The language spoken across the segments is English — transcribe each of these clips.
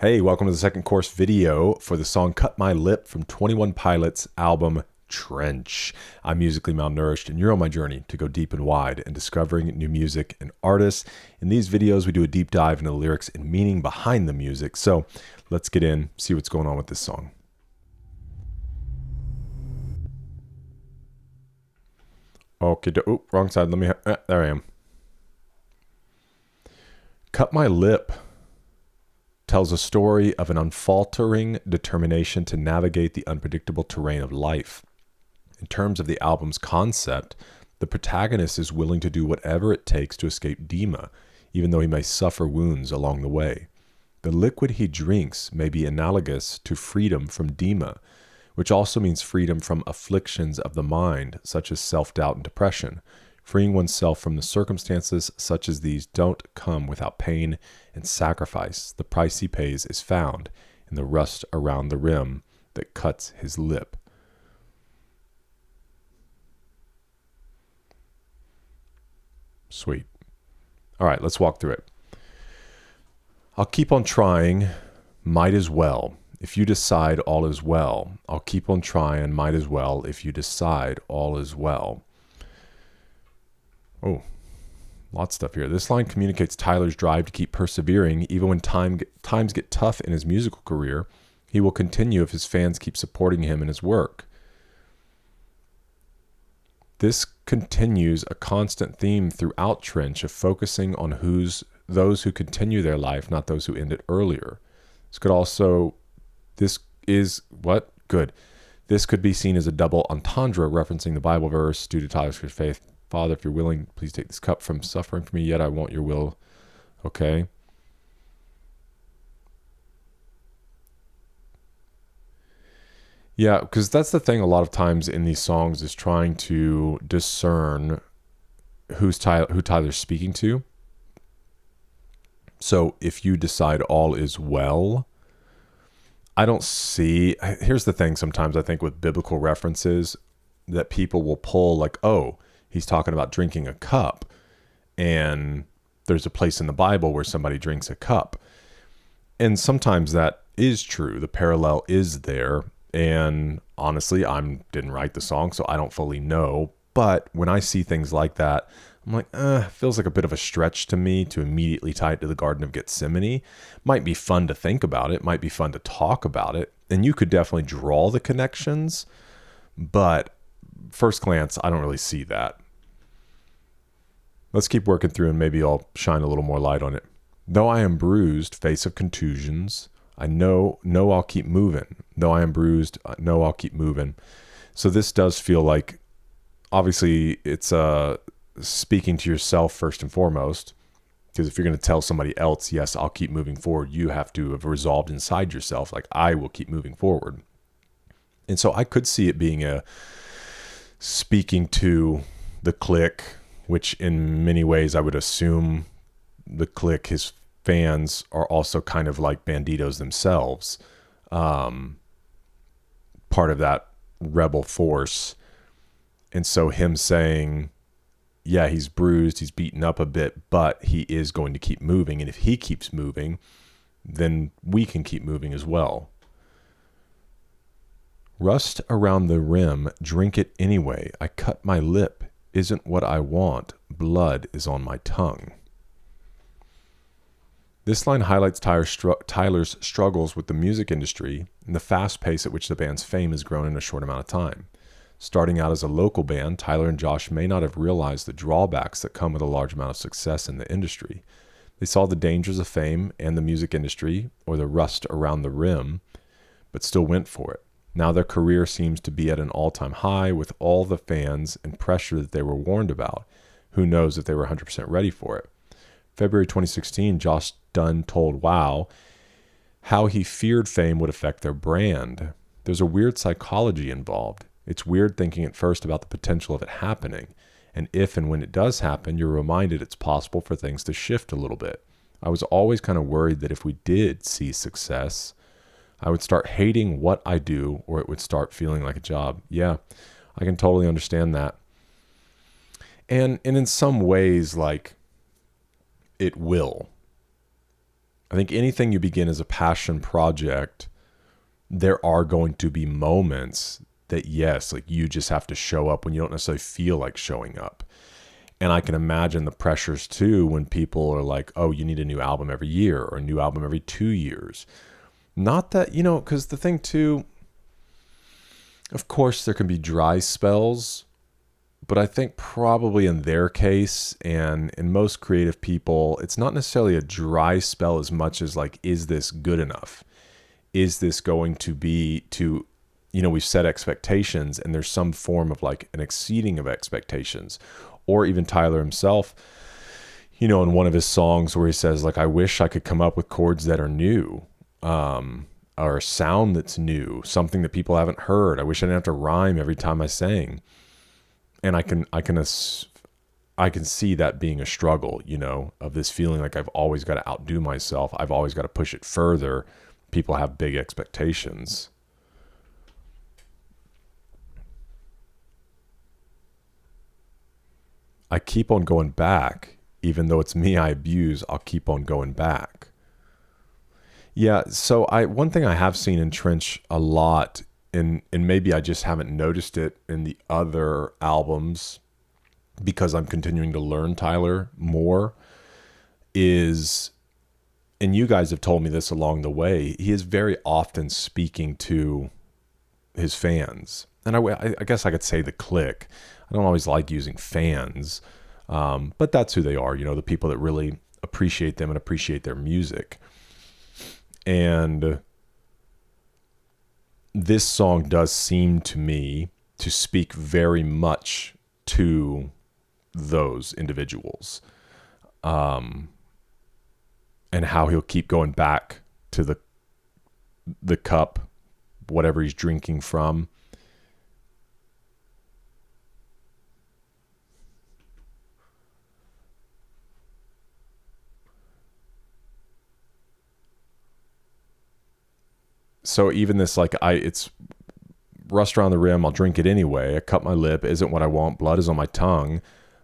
Hey, welcome to the second course video for the song Cut My Lip from 21 Pilots' album Trench. I'm musically malnourished, and you're on my journey to go deep and wide in discovering new music and artists. In these videos, we do a deep dive into the lyrics and meaning behind the music. So let's get in, see what's going on with this song. Okay, wrong side. There I am. Cut My Lip tells a story of an unfaltering determination to navigate the unpredictable terrain of life. In terms of the album's concept, the protagonist is willing to do whatever it takes to escape Dima, even though he may suffer wounds along the way. The liquid he drinks may be analogous to freedom from Dima, which also means freedom from afflictions of the mind, such as self-doubt and depression. Freeing oneself from the circumstances such as these don't come without pain and sacrifice. The price he pays is found in the rust around the rim that cuts his lip. Sweet. All right, let's walk through it. I'll keep on trying, might as well. If you decide all is well. I'll keep on trying, might as well. If you decide all is well. Oh, lots of stuff here. This line communicates Tyler's drive to keep persevering. Even when times get tough in his musical career, he will continue if his fans keep supporting him in his work. This continues a constant theme throughout Trench of focusing on those who continue their life, not those who end it earlier. This could be seen as a double entendre referencing the Bible verse, due to Tyler's faith. Father, if you're willing, please take this cup from suffering from me, yet I want your will. Okay. Yeah, because that's the thing a lot of times in these songs is trying to discern who Tyler's speaking to. So if you decide all is well, here's the thing sometimes I think with biblical references that people will pull like, oh, he's talking about drinking a cup, and there's a place in the Bible where somebody drinks a cup. And sometimes that is true. The parallel is there. And honestly, I didn't write the song, so I don't fully know. But when I see things like that, I'm like, it feels like a bit of a stretch to me to immediately tie it to the Garden of Gethsemane. Might be fun to think about it. Might be fun to talk about it. And you could definitely draw the connections. But first glance, I don't really see that. Let's keep working through and maybe I'll shine a little more light on it. Though I am bruised, face of contusions, I know I'll keep moving. Though I am bruised, know I'll keep moving. So this does feel like, obviously, it's speaking to yourself first and foremost. Because if you're going to tell somebody else, yes, I'll keep moving forward, you have to have resolved inside yourself, like, I will keep moving forward. And so I could see it being speaking to the clique, which in many ways I would assume the clique, his fans, are also kind of like banditos themselves, part of that rebel force. And so him saying, yeah, he's bruised, he's beaten up a bit, but he is going to keep moving. And if he keeps moving, then we can keep moving as well. Rust around the rim, drink it anyway. I cut my lip, isn't what I want. Blood is on my tongue. This line highlights Tyler's struggles with the music industry and the fast pace at which the band's fame has grown in a short amount of time. Starting out as a local band, Tyler and Josh may not have realized the drawbacks that come with a large amount of success in the industry. They saw the dangers of fame and the music industry, or the rust around the rim, but still went for it. Now their career seems to be at an all-time high with all the fans and pressure that they were warned about. Who knows if they were 100% ready for it. February 2016, Josh Dunn told Wow how he feared fame would affect their brand. There's a weird psychology involved. It's weird thinking at first about the potential of it happening. And if and when it does happen, you're reminded it's possible for things to shift a little bit. I was always kind of worried that if we did see success, I would start hating what I do, or it would start feeling like a job. Yeah, I can totally understand that. And in some ways, like, it will. I think anything you begin as a passion project, there are going to be moments that, yes, like you just have to show up when you don't necessarily feel like showing up. And I can imagine the pressures too when people are like, oh, you need a new album every year or a new album every 2 years. Not that, because the thing too, of course, there can be dry spells, but I think probably in their case and in most creative people, it's not necessarily a dry spell as much as like, is this good enough? Is this going to be we've set expectations and there's some form of like an exceeding of expectations. Or even Tyler himself, in one of his songs where he says like, I wish I could come up with chords that are new, or a sound that's new, something that people haven't heard. I wish I didn't have to rhyme every time I sang. And I can see that being a struggle, of this feeling like I've always got to outdo myself. I've always got to push it further. People have big expectations. I keep on going back, even though it's me I abuse, I'll keep on going back. Yeah, so one thing I have seen in Trench a lot, and maybe I just haven't noticed it in the other albums because I'm continuing to learn Tyler more, is, and you guys have told me this along the way, he is very often speaking to his fans. And I guess I could say the clique. I don't always like using fans, but that's who they are, the people that really appreciate them and appreciate their music. And this song does seem to me to speak very much to those individuals, and how he'll keep going back to the cup, whatever he's drinking from. So even this, like, it's rust around the rim, I'll drink it anyway. I cut my lip, isn't what I want, blood is on my tongue.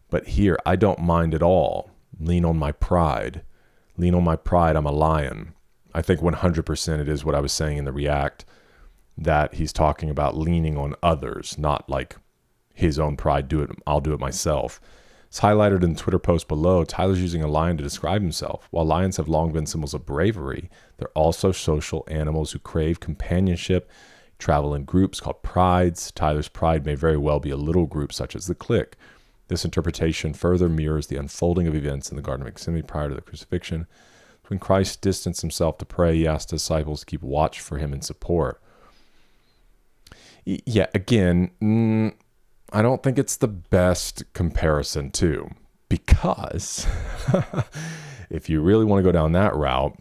But here, I don't mind at all. Lean on my pride. Lean on my pride, I'm a lion. I think 100% it is what I was saying in the React, that he's talking about leaning on others, not like his own pride, I'll do it myself. It's highlighted in the Twitter post below. Tyler's using a lion to describe himself. While lions have long been symbols of bravery, they're also social animals who crave companionship, travel in groups called prides. Tyler's pride may very well be a little group such as the clique. This interpretation further mirrors the unfolding of events in the Garden of Gethsemane prior to the crucifixion. When Christ distanced himself to pray, he asked his disciples to keep watch for him and support. Yeah, again, I don't think it's the best comparison too, because if you really want to go down that route,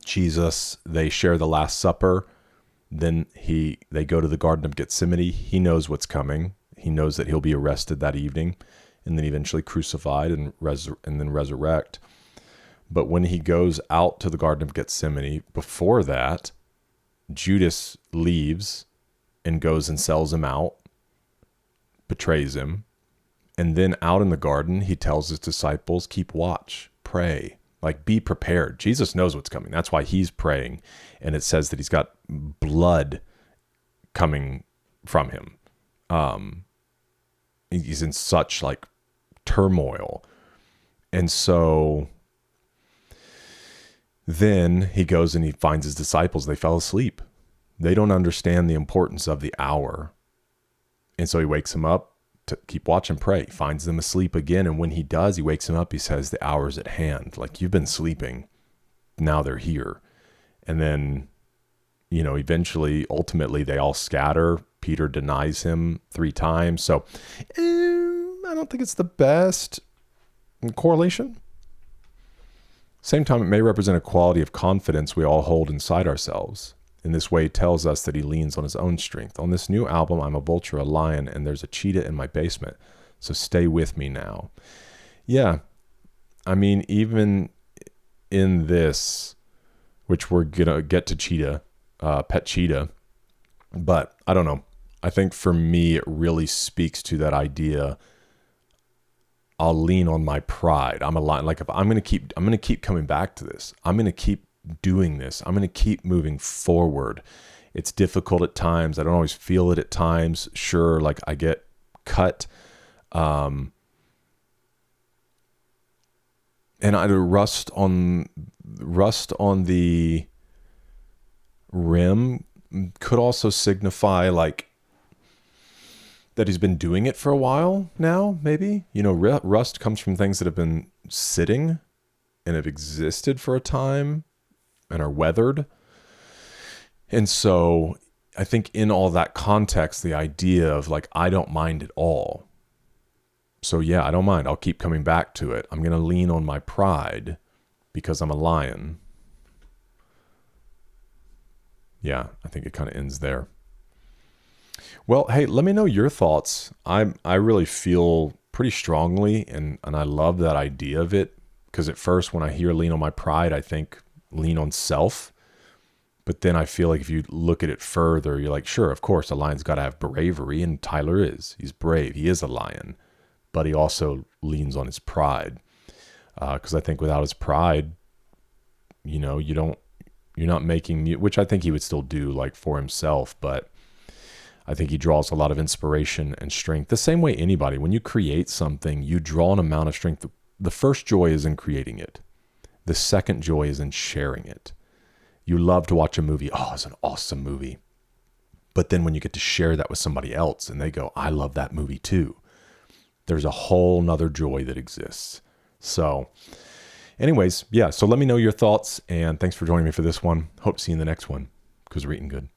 Jesus, they share the Last Supper, then they go to the Garden of Gethsemane. He knows what's coming. He knows that he'll be arrested that evening and then eventually crucified and then resurrect. But when he goes out to the Garden of Gethsemane, before that, Judas leaves and goes and sells him out, betrays him. And then out in the garden, he tells his disciples, keep watch, pray, like be prepared. Jesus knows what's coming. That's why he's praying. And it says that he's got blood coming from him. He's in such like turmoil. And so then he goes and he finds his disciples. They fell asleep. They don't understand the importance of the hour. And so he wakes them up to keep watch and pray. He finds them asleep again. And when he does, he wakes them up. He says, the hour's at hand. Like, you've been sleeping. Now they're here. And then, eventually, ultimately, they all scatter. Peter denies him 3 times. So I don't think it's the best correlation. Same time, it may represent a quality of confidence we all hold inside ourselves. In this way, it tells us that he leans on his own strength. On this new album, I'm a vulture, a lion, and there's a cheetah in my basement. So stay with me now. Yeah. I mean, even in this, which we're going to get to cheetah, pet cheetah, but I don't know. I think for me, it really speaks to that idea. I'll lean on my pride. I'm a lion. Like if I'm going to keep coming back to this. I'm going to keep doing this. I'm going to keep moving forward. It's difficult at times. I don't always feel it at times. Sure. Like I get cut. And I rust on the rim could also signify like that he's been doing it for a while now, maybe. Rust comes from things that have been sitting and have existed for a time and are weathered. And so I think in all that context, the idea of like, I don't mind at all. So yeah, I don't mind. I'll keep coming back to it. I'm going to lean on my pride because I'm a lion. Yeah, I think it kind of ends there. Well, hey, let me know your thoughts. I really feel pretty strongly, and I love that idea of it, because at first when I hear lean on my pride, I think lean on self. But then I feel like if you look at it further, you're like, sure, of course, a lion's got to have bravery, and Tyler is. He's brave. He is a lion. But he also leans on his pride. Because I think without his pride, you're not making, which I think he would still do like for himself, but I think he draws a lot of inspiration and strength. The same way anybody, when you create something, you draw an amount of strength. The first joy is in creating it. The second joy is in sharing it. You love to watch a movie. Oh, it's an awesome movie. But then when you get to share that with somebody else and they go, I love that movie too, there's a whole nother joy that exists. So anyways, yeah. So let me know your thoughts, and thanks for joining me for this one. Hope to see you in the next one, because we're eating good.